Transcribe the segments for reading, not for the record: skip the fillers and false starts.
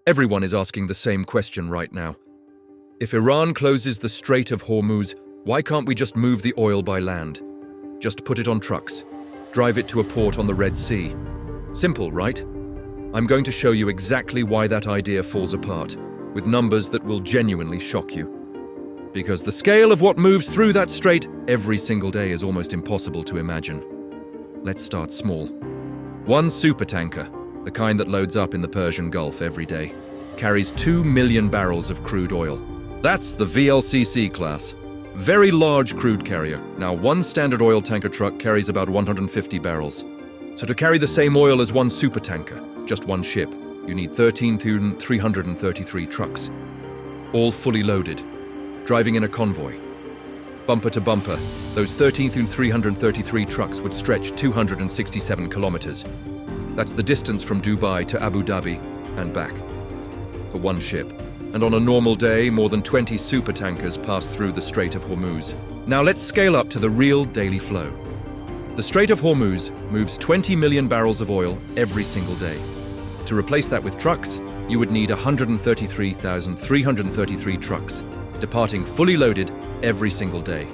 Everyone is asking the same question right now. If Iran closes the Strait of Hormuz, why can't we just move the oil by land? Just put it on trucks. Drive it to a port on the Red Sea. Simple, right? I'm going to show you exactly why that idea falls apart, with numbers that will genuinely shock you. Because the scale of what moves through that strait every single day is almost impossible to imagine. Let's start small. One supertanker, the kind that loads up in the Persian Gulf every day, carries 2 million barrels of crude oil. That's the VLCC class. Very large crude carrier. Now, one standard oil tanker truck carries about 150 barrels. So to carry the same oil as one supertanker, just one ship, you need 13,333 trucks. All fully loaded, driving in a convoy. Bumper to bumper, those 13,333 trucks would stretch 267 kilometers. That's the distance from Dubai to Abu Dhabi and back, for one ship. And on a normal day, more than 20 supertankers pass through the Strait of Hormuz. Now let's scale up to the real daily flow. The Strait of Hormuz moves 20 million barrels of oil every single day. To replace that with trucks, you would need 133,333 trucks, departing fully loaded every single day.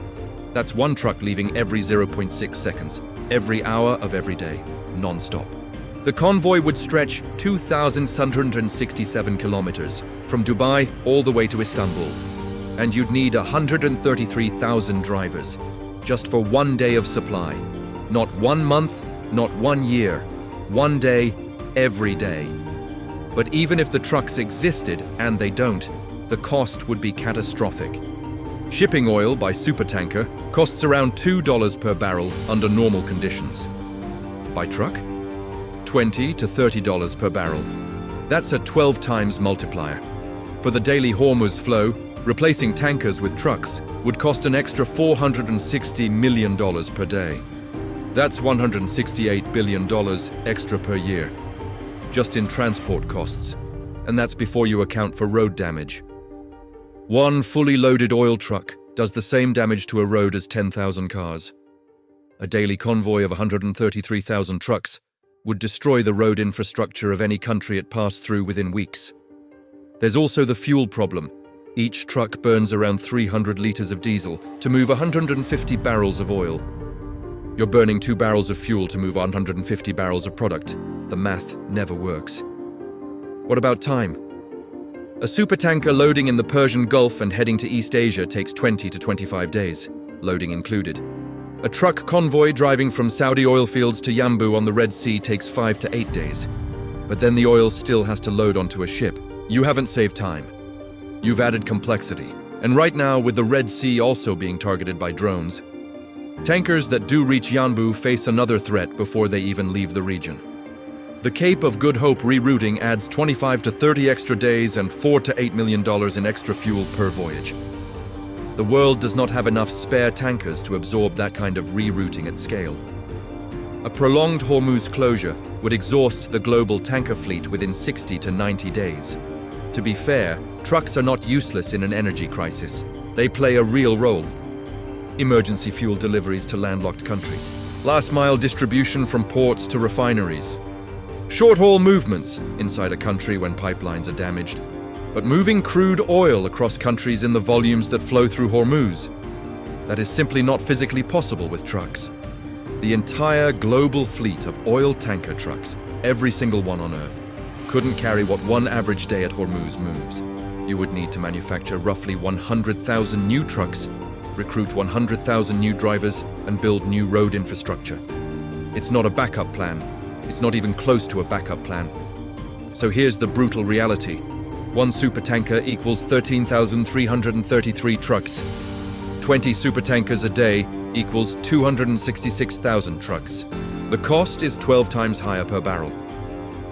That's one truck leaving every 0.6 seconds, every hour of every day, non-stop. The convoy would stretch 2,667 kilometers from Dubai all the way to Istanbul. And you'd need 133,000 drivers just for one day of supply. Not 1 month, not 1 year. One day, every day. But even if the trucks existed, and they don't, the cost would be catastrophic. Shipping oil by supertanker costs around $2 per barrel under normal conditions. By truck? $20 to $30 per barrel. That's a 12 times multiplier. For the daily Hormuz flow, replacing tankers with trucks would cost an extra $460 million per day. That's $168 billion extra per year, just in transport costs, and that's before you account for road damage. One fully loaded oil truck does the same damage to a road as 10,000 cars. A daily convoy of 133,000 trucks would destroy the road infrastructure of any country it passed through within weeks. There's also the fuel problem. Each truck burns around 300 liters of diesel to move 150 barrels of oil. You're burning 2 barrels of fuel to move 150 barrels of product. The math never works. What about time? A supertanker loading in the Persian Gulf and heading to East Asia takes 20 to 25 days, loading included. A truck convoy driving from Saudi oil fields to Yanbu on the Red Sea takes 5 to 8 days. But then the oil still has to load onto a ship. You haven't saved time. You've added complexity. And right now, with the Red Sea also being targeted by drones, tankers that do reach Yanbu face another threat before they even leave the region. The Cape of Good Hope rerouting adds 25 to 30 extra days and $4 to $8 million in extra fuel per voyage. The world does not have enough spare tankers to absorb that kind of rerouting at scale. A prolonged Hormuz closure would exhaust the global tanker fleet within 60 to 90 days. To be fair, trucks are not useless in an energy crisis. They play a real role. Emergency fuel deliveries to landlocked countries. Last-mile distribution from ports to refineries. Short-haul movements inside a country when pipelines are damaged. But moving crude oil across countries in the volumes that flow through Hormuz, that is simply not physically possible with trucks. The entire global fleet of oil tanker trucks, every single one on Earth, couldn't carry what one average day at Hormuz moves. You would need to manufacture roughly 100,000 new trucks, recruit 100,000 new drivers, and build new road infrastructure. It's not a backup plan. It's not even close to a backup plan. So here's the brutal reality. One supertanker equals 13,333 trucks. 20 supertankers a day equals 266,000 trucks. The cost is 12 times higher per barrel.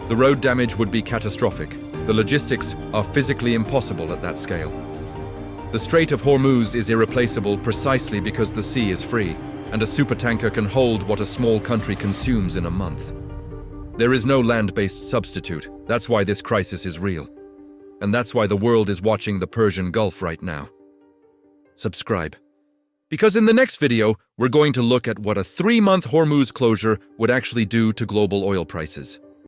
The road damage would be catastrophic. The logistics are physically impossible at that scale. The Strait of Hormuz is irreplaceable precisely because the sea is free, and a supertanker can hold what a small country consumes in a month. There is no land-based substitute. That's why this crisis is real. And that's why the world is watching the Persian Gulf right now. Subscribe. Because in the next video, we're going to look at what a 3-month Hormuz closure would actually do to global oil prices.